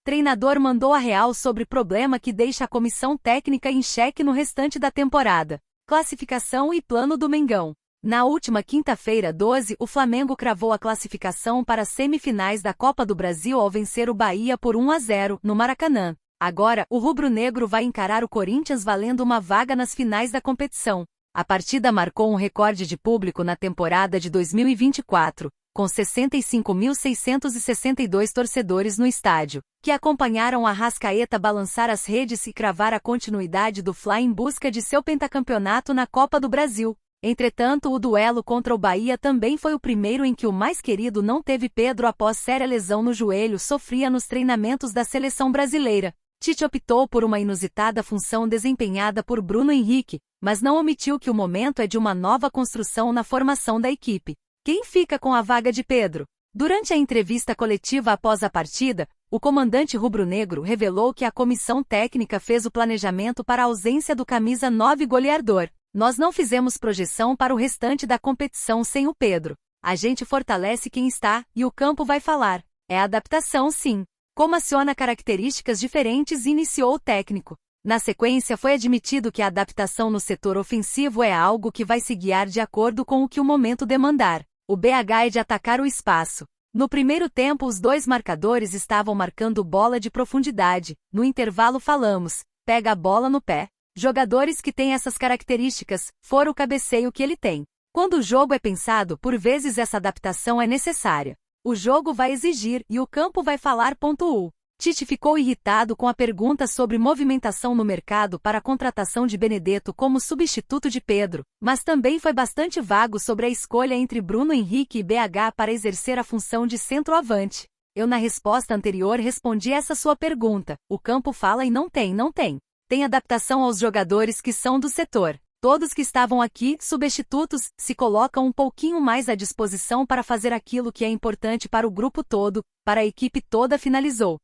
Treinador mandou a real sobre problema que deixa a comissão técnica em xeque no restante da temporada. Classificação e plano do Mengão. Na última quinta-feira, 12, o Flamengo cravou a classificação para as semifinais da Copa do Brasil ao vencer o Bahia por 1-0, no Maracanã. Agora, o rubro-negro vai encarar o Corinthians valendo uma vaga nas finais da competição. A partida marcou um recorde de público na temporada de 2024, com 65.662 torcedores no estádio, que acompanharam a Arrascaeta balançar as redes e cravar a continuidade do Fla em busca de seu pentacampeonato na Copa do Brasil. Entretanto, o duelo contra o Bahia também foi o primeiro em que o mais querido não teve Pedro após séria lesão no joelho sofria nos treinamentos da seleção brasileira. Tite optou por uma inusitada função desempenhada por Bruno Henrique, mas não omitiu que o momento é de uma nova construção na formação da equipe. Quem fica com a vaga de Pedro? Durante a entrevista coletiva após a partida, o comandante rubro-negro revelou que a comissão técnica fez o planejamento para a ausência do camisa 9 goleador. Nós não fizemos projeção para o restante da competição sem o Pedro. A gente fortalece quem está, e o campo vai falar. É adaptação sim. Como aciona características diferentes iniciou o técnico. Na sequência foi admitido que a adaptação no setor ofensivo é algo que vai se guiar de acordo com o que o momento demandar. O BH é de atacar o espaço. No primeiro tempo os dois marcadores estavam marcando bola de profundidade. No intervalo falamos, pega a bola no pé. Jogadores que têm essas características, fora o cabeceio que ele tem. Quando o jogo é pensado, por vezes essa adaptação é necessária. O jogo vai exigir e o campo vai falar. Tite ficou irritado com a pergunta sobre movimentação no mercado para a contratação de Benedetto como substituto de Pedro, mas também foi bastante vago sobre a escolha entre Bruno Henrique e BH para exercer a função de centroavante. Eu na resposta anterior respondi essa sua pergunta. O campo fala e não tem. Tem adaptação aos jogadores que são do setor. Todos que estavam aqui, substitutos, se colocam um pouquinho mais à disposição para fazer aquilo que é importante para o grupo todo, para a equipe toda, finalizou.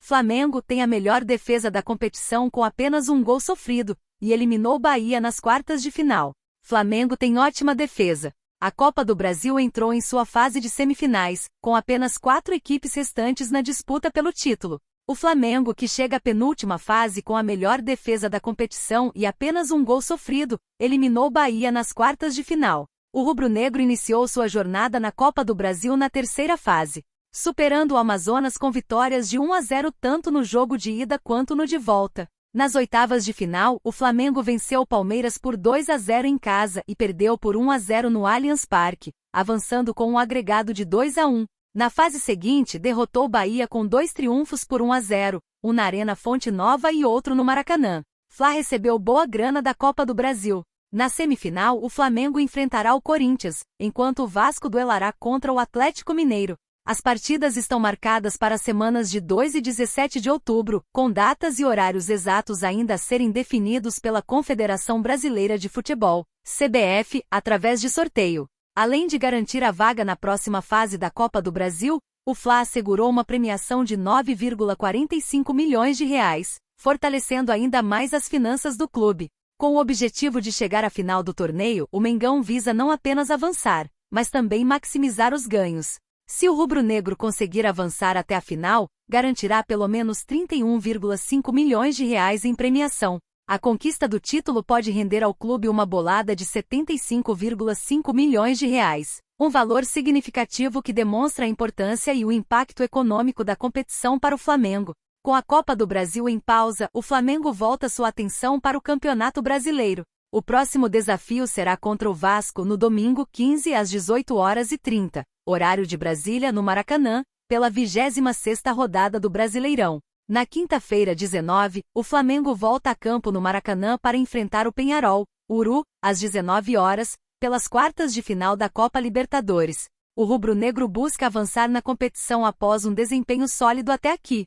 Flamengo tem a melhor defesa da competição com apenas um gol sofrido, e eliminou o Bahia nas quartas de final. Flamengo tem ótima defesa. A Copa do Brasil entrou em sua fase de semifinais, com apenas 4 equipes restantes na disputa pelo título. O Flamengo, que chega à penúltima fase com a melhor defesa da competição e apenas um gol sofrido, eliminou o Bahia nas quartas de final. O rubro-negro iniciou sua jornada na Copa do Brasil na terceira fase, superando o Amazonas com vitórias de 1-0 tanto no jogo de ida quanto no de volta. Nas oitavas de final, o Flamengo venceu o Palmeiras por 2-0 em casa e perdeu por 1-0 no Allianz Parque, avançando com um agregado de 2-1. Na fase seguinte, derrotou o Bahia com 2 triunfos por 1-0, um na Arena Fonte Nova e outro no Maracanã. Fla recebeu boa grana da Copa do Brasil. Na semifinal, o Flamengo enfrentará o Corinthians, enquanto o Vasco duelará contra o Atlético Mineiro. As partidas estão marcadas para as semanas de 2 e 17 de outubro, com datas e horários exatos ainda a serem definidos pela Confederação Brasileira de Futebol, CBF, através de sorteio. Além de garantir a vaga na próxima fase da Copa do Brasil, o Fla assegurou uma premiação de R$ 9,45 milhões, fortalecendo ainda mais as finanças do clube. Com o objetivo de chegar à final do torneio, o Mengão visa não apenas avançar, mas também maximizar os ganhos. Se o rubro-negro conseguir avançar até a final, garantirá pelo menos R$ 31,5 milhões em premiação. A conquista do título pode render ao clube uma bolada de R$ 75,5 milhões, um valor significativo que demonstra a importância e o impacto econômico da competição para o Flamengo. Com a Copa do Brasil em pausa, o Flamengo volta sua atenção para o Campeonato Brasileiro. O próximo desafio será contra o Vasco no domingo 15 às 18h30, horário de Brasília, no Maracanã, pela 26ª rodada do Brasileirão. Na quinta-feira 19, o Flamengo volta a campo no Maracanã para enfrentar o Peñarol, Uru, às 19h, pelas quartas de final da Copa Libertadores. O rubro-negro busca avançar na competição após um desempenho sólido até aqui.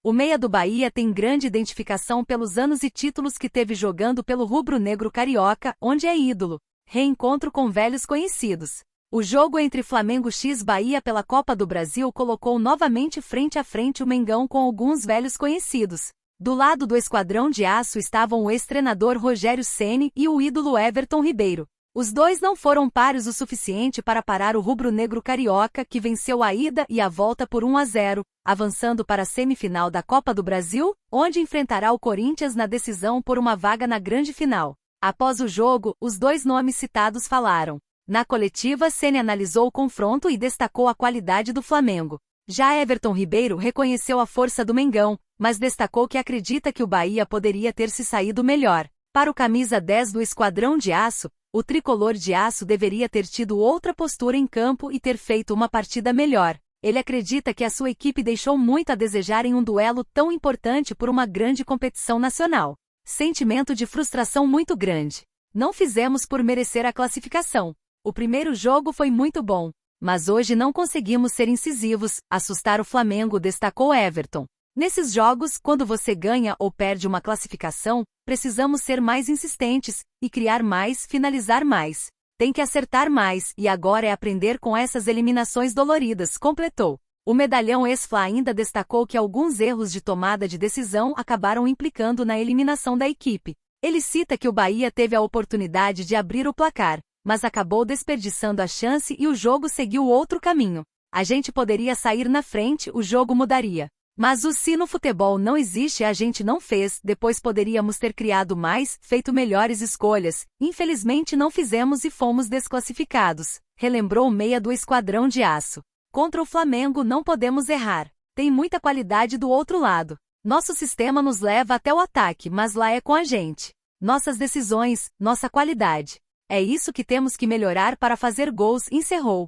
O meia do Bahia tem grande identificação pelos anos e títulos que teve jogando pelo rubro-negro carioca, onde é ídolo. Reencontro com velhos conhecidos. O jogo entre Flamengo x Bahia pela Copa do Brasil colocou novamente frente a frente o Mengão com alguns velhos conhecidos. Do lado do Esquadrão de Aço estavam o ex-treinador Rogério Ceni e o ídolo Everton Ribeiro. Os dois não foram páreos o suficiente para parar o rubro-negro carioca, que venceu a ida e a volta por 1-0, avançando para a semifinal da Copa do Brasil, onde enfrentará o Corinthians na decisão por uma vaga na grande final. Após o jogo, os dois nomes citados falaram. Na coletiva, Ceni analisou o confronto e destacou a qualidade do Flamengo. Já Everton Ribeiro reconheceu a força do Mengão, mas destacou que acredita que o Bahia poderia ter se saído melhor. Para o camisa 10 do Esquadrão de Aço, o tricolor de aço deveria ter tido outra postura em campo e ter feito uma partida melhor. Ele acredita que a sua equipe deixou muito a desejar em um duelo tão importante por uma grande competição nacional. Sentimento de frustração muito grande. Não fizemos por merecer a classificação. O primeiro jogo foi muito bom, mas hoje não conseguimos ser incisivos, assustar o Flamengo, destacou Everton. Nesses jogos, quando você ganha ou perde uma classificação, precisamos ser mais insistentes, e criar mais, finalizar mais. Tem que acertar mais, e agora é aprender com essas eliminações doloridas, completou. O medalhão ex-Fla ainda destacou que alguns erros de tomada de decisão acabaram implicando na eliminação da equipe. Ele cita que o Bahia teve a oportunidade de abrir o placar, mas acabou desperdiçando a chance e o jogo seguiu outro caminho. A gente poderia sair na frente, o jogo mudaria. Mas se no futebol não existe a gente não fez, depois poderíamos ter criado mais, feito melhores escolhas, infelizmente não fizemos e fomos desclassificados, relembrou o meia do Esquadrão de Aço. Contra o Flamengo não podemos errar, tem muita qualidade do outro lado. Nosso sistema nos leva até o ataque, mas lá é com a gente. Nossas decisões, nossa qualidade. É isso que temos que melhorar para fazer gols, encerrou.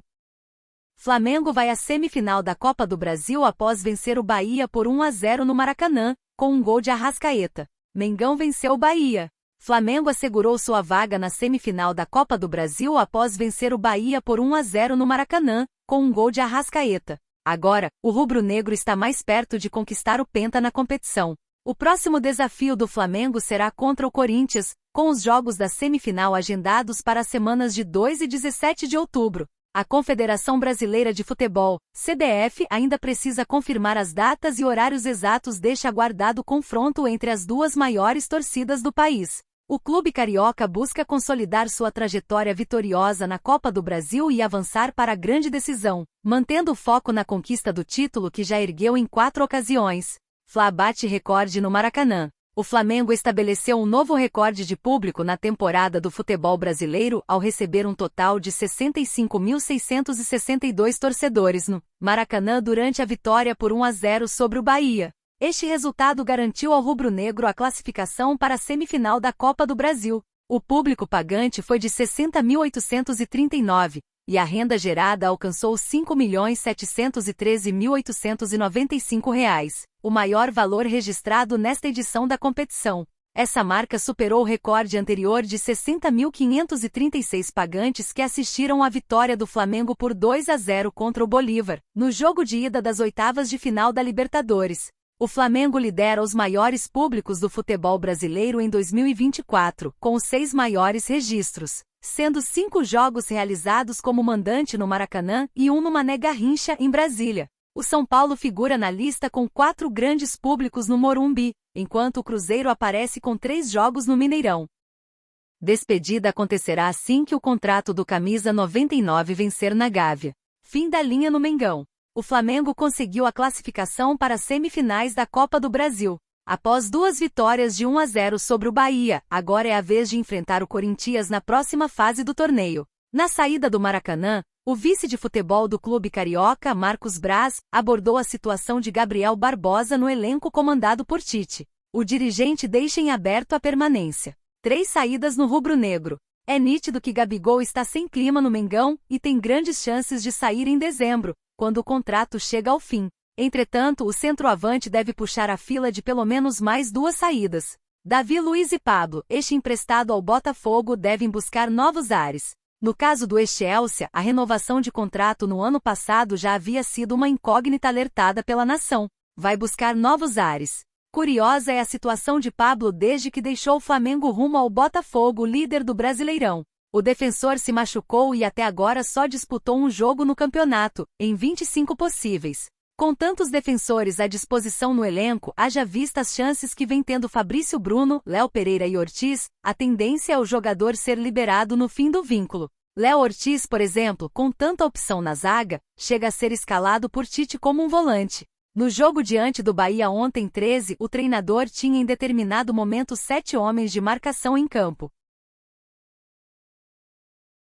Flamengo vai à semifinal da Copa do Brasil após vencer o Bahia por 1-0 no Maracanã, com um gol de Arrascaeta. Mengão venceu o Bahia. Flamengo assegurou sua vaga na semifinal da Copa do Brasil após vencer o Bahia por 1-0 no Maracanã, com um gol de Arrascaeta. Agora, o rubro-negro está mais perto de conquistar o penta na competição. O próximo desafio do Flamengo será contra o Corinthians, com os jogos da semifinal agendados para as semanas de 2 e 17 de outubro. A Confederação Brasileira de Futebol, CBF, ainda precisa confirmar as datas e horários exatos deste aguardado confronto entre as duas maiores torcidas do país. O clube carioca busca consolidar sua trajetória vitoriosa na Copa do Brasil e avançar para a grande decisão, mantendo o foco na conquista do título que já ergueu em 4 ocasiões. Fla bate recorde no Maracanã. O Flamengo estabeleceu um novo recorde de público na temporada do futebol brasileiro ao receber um total de 65.662 torcedores no Maracanã durante a vitória por 1-0 sobre o Bahia. Este resultado garantiu ao rubro-negro a classificação para a semifinal da Copa do Brasil. O público pagante foi de 60.839, e a renda gerada alcançou R$ 5.713.895, o maior valor registrado nesta edição da competição. Essa marca superou o recorde anterior de 60.536 pagantes que assistiram à vitória do Flamengo por 2-0 contra o Bolívar, no jogo de ida das oitavas de final da Libertadores. O Flamengo lidera os maiores públicos do futebol brasileiro em 2024, com os 6 maiores registros, sendo 5 jogos realizados como mandante no Maracanã e 1 no Mané Garrincha, em Brasília. O São Paulo figura na lista com 4 grandes públicos no Morumbi, enquanto o Cruzeiro aparece com 3 jogos no Mineirão. Despedida acontecerá assim que o contrato do camisa 99 vencer na Gávea. Fim da linha no Mengão. O Flamengo conseguiu a classificação para as semifinais da Copa do Brasil. Após 2 vitórias de 1-0 sobre o Bahia, agora é a vez de enfrentar o Corinthians na próxima fase do torneio. Na saída do Maracanã, o vice de futebol do clube carioca, Marcos Braz, abordou a situação de Gabriel Barbosa no elenco comandado por Tite. O dirigente deixa em aberto a permanência. 3 saídas no rubro-negro. É nítido que Gabigol está sem clima no Mengão e tem grandes chances de sair em dezembro, quando o contrato chega ao fim. Entretanto, o centroavante deve puxar a fila de pelo menos mais 2 saídas. Davi Luiz e Pablo, este emprestado ao Botafogo, devem buscar novos ares. No caso do Chelsea, a renovação de contrato no ano passado já havia sido uma incógnita alertada pela nação. Vai buscar novos ares. Curiosa é a situação de Pablo desde que deixou o Flamengo rumo ao Botafogo, líder do Brasileirão. O defensor se machucou e até agora só disputou um jogo no campeonato, em 25 possíveis. Com tantos defensores à disposição no elenco, haja vista as chances que vem tendo Fabrício Bruno, Léo Pereira e Ortiz, a tendência é o jogador ser liberado no fim do vínculo. Léo Ortiz, por exemplo, com tanta opção na zaga, chega a ser escalado por Tite como um volante. No jogo diante do Bahia ontem 13, o treinador tinha em determinado momento 7 homens de marcação em campo.